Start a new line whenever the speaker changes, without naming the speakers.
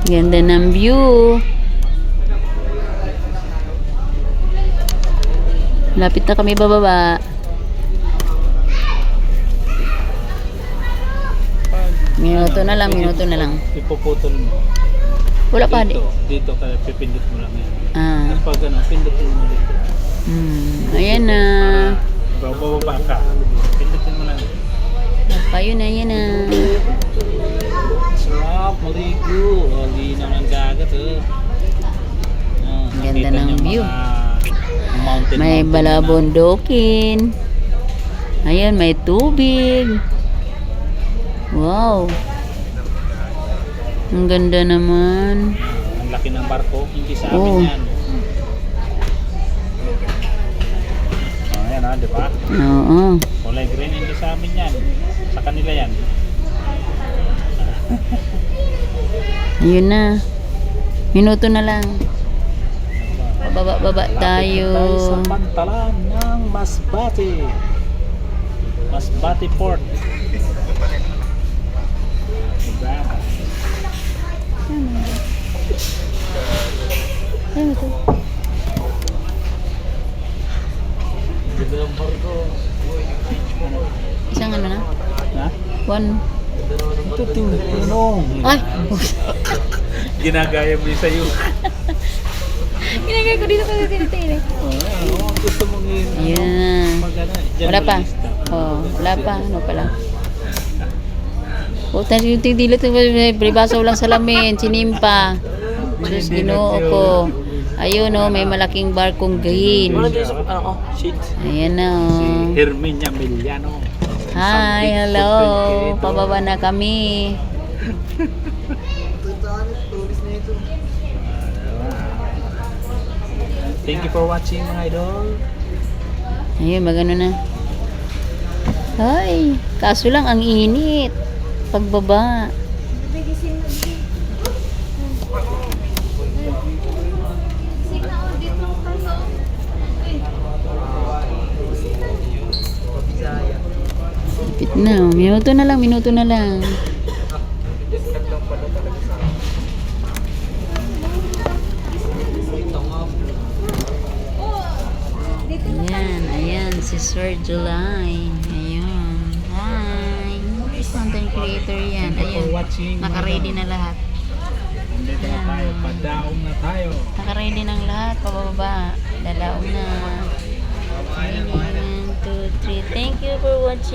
Ganda ng view. Lapit na kami bababa. Minuto na lang, minuto na lang.
Ipuputol mo.
Wala pa.
Dito ka, pipindot mo lang yan.
Ah.
Pag ano, pindutin mo dito.
Ayan na.
Bababa ka. Pindutin mo lang.
Ayun na, ayan na.
Sarap, maligo. Linaw ng dagat.
Ganda ng view.
Mountain,
May balabondokin. Ayun, may tubig. Wow. Ang ganda naman.
Ang laki ng barko. Hindi sa amin yan. Ayan ha, di ba?
Oo.
Kulay green, hindi sa amin yan. Sa kanila yan.
Ayun na. Minuto na lang. Baba tayo.
Sa pantalan ng Masbate. Masbate Port. Diba?
Ayun ito.
Ganda ng barko.
Isang ano na?
Ha?
One.
Ito tingnan.
Ay!
Ginagaya mo yung sa'yo.
Ginagay ko dito kasi tinitili.
Oo, gusto mong yun.
Ayan. Wala pa. Oh, wala pa. Ano pala? Puta yung tigdilot. Pribaso lang salamin. Sinimpa. Diyos ginoo ko. Ayun o, may malaking barkong green. Ayan na o.
Si Herminia Miliano.
Hi, hello. Pababa na kami.
Thank you for watching mga idol.
Ayun, magano na. Ay, kaso lang ang init. Pagbaba. Lapit na. Minuto na lang, minuto na lang. Ayan, ayan, si Sir July. Ayun. Hi. Content creator yan. Ayun, naka-ready na lahat.
Nandito na tayo. Padaong na tayo.
Naka-ready ng lahat. Pababa. Dalaw na. 1, 2, 3. Thank you for watching.